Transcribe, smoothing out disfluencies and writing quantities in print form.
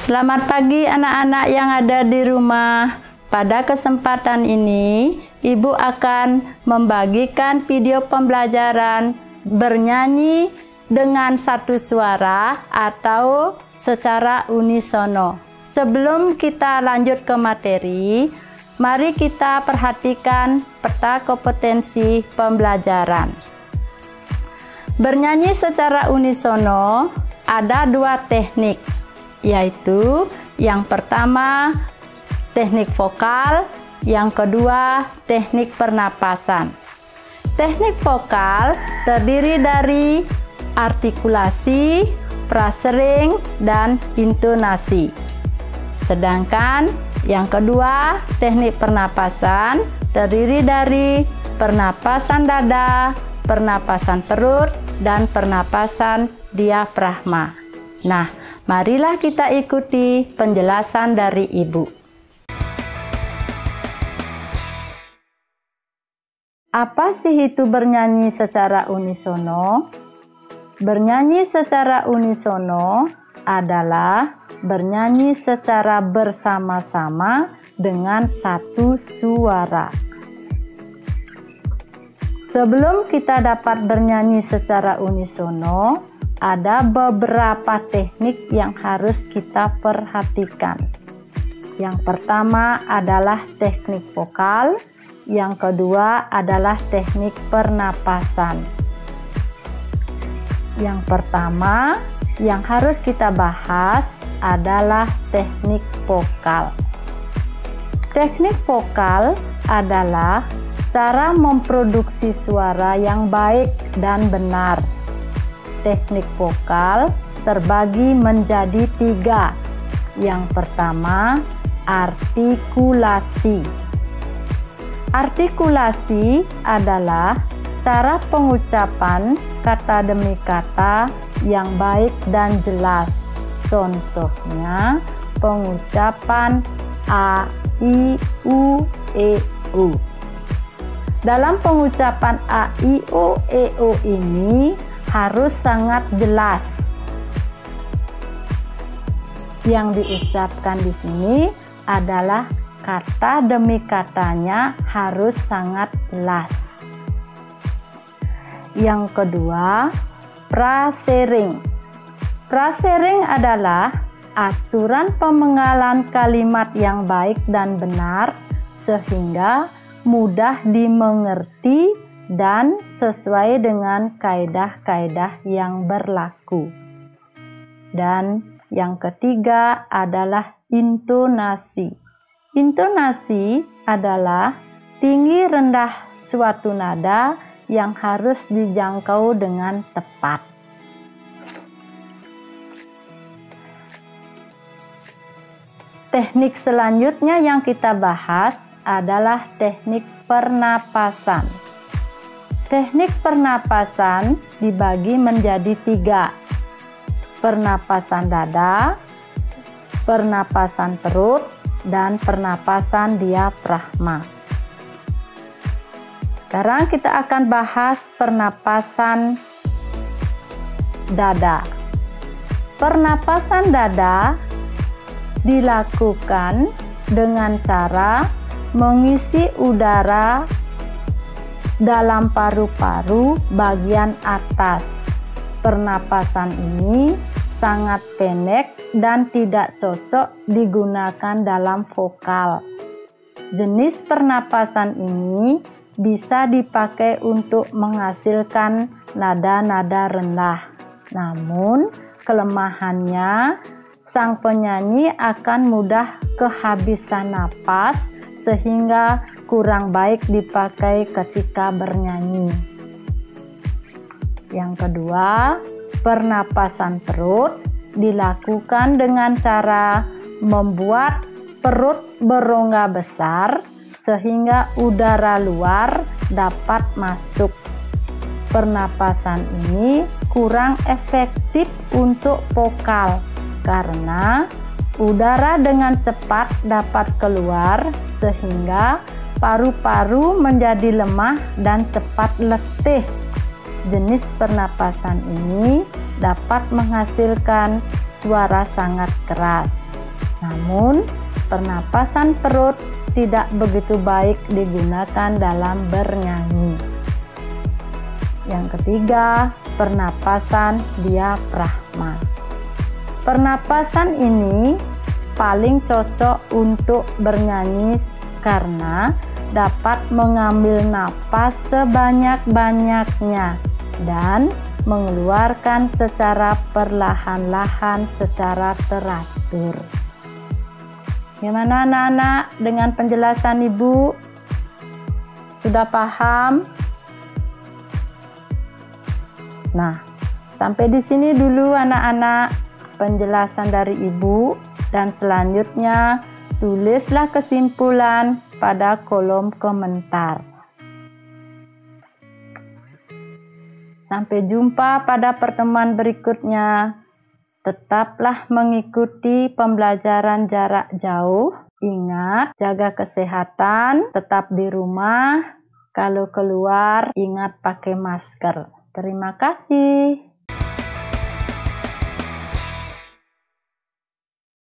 Selamat pagi anak-anak yang ada di rumah. Pada kesempatan ini, Ibu akan membagikan video pembelajaran bernyanyi dengan satu suara atau secara unisono. Sebelum kita lanjut ke materi, mari kita perhatikan peta kompetensi pembelajaran. Bernyanyi secara unisono ada dua teknik, yaitu yang pertama teknik vokal, yang kedua teknik pernapasan. Teknik vokal terdiri dari artikulasi, frasering, dan intonasi. Sedangkan yang kedua teknik pernapasan terdiri dari pernapasan dada, pernapasan perut, dan pernapasan diafragma. Nah, marilah kita ikuti penjelasan dari Ibu. Apa sih itu bernyanyi secara unisono? Bernyanyi secara unisono adalah bernyanyi secara bersama-sama dengan satu suara. Sebelum kita dapat bernyanyi secara unisono, ada beberapa teknik yang harus kita perhatikan. Yang pertama adalah teknik vokal, yang kedua adalah teknik pernapasan. Yang pertama yang harus kita bahas adalah teknik vokal. Teknik vokal adalah cara memproduksi suara yang baik dan benar. Teknik vokal terbagi menjadi 3. Yang pertama, artikulasi. Artikulasi adalah cara pengucapan kata demi kata yang baik dan jelas. Contohnya, pengucapan a, i, u, e, u. Dalam pengucapan a, i, u, e, u ini harus sangat jelas. Yang diucapkan di sini adalah kata demi katanya harus sangat jelas. Yang kedua, frasering. Frasering adalah aturan pemengalan kalimat yang baik dan benar sehingga mudah dimengerti dan sesuai dengan kaidah-kaidah yang berlaku. Dan yang ketiga adalah intonasi. Intonasi adalah tinggi rendah suatu nada yang harus dijangkau dengan tepat. Teknik selanjutnya yang kita bahas adalah teknik pernapasan. Teknik pernapasan dibagi menjadi 3. Pernapasan dada, pernapasan perut, dan pernapasan diafragma. Sekarang kita akan bahas pernapasan dada. Pernapasan dada dilakukan dengan cara mengisi udara dalam paru-paru bagian atas. Pernapasan ini sangat pendek dan tidak cocok digunakan dalam vokal. Jenis pernapasan ini bisa dipakai untuk menghasilkan nada-nada rendah. Namun, kelemahannya sang penyanyi akan mudah kehabisan napas sehingga kurang baik dipakai ketika bernyanyi. Yang kedua, pernapasan perut dilakukan dengan cara membuat perut berongga besar sehingga udara luar dapat masuk. Pernapasan ini kurang efektif untuk vokal karena udara dengan cepat dapat keluar sehingga paru-paru menjadi lemah dan cepat letih. Jenis pernapasan ini dapat menghasilkan suara sangat keras. Namun, pernapasan perut tidak begitu baik digunakan dalam bernyanyi. Yang ketiga, pernapasan diafragma. Pernapasan ini paling cocok untuk bernyanyi karena dapat mengambil napas sebanyak-banyaknya dan mengeluarkan secara perlahan-lahan secara teratur. Gimana anak-anak dengan penjelasan Ibu? Sudah paham? Nah, sampai di sini dulu anak-anak penjelasan dari Ibu, dan selanjutnya tulislah kesimpulan pada kolom komentar. Sampai jumpa pada pertemuan berikutnya. Tetaplah mengikuti pembelajaran jarak jauh. Ingat, jaga kesehatan, tetap di rumah. Kalau keluar, ingat pakai masker. Terima kasih.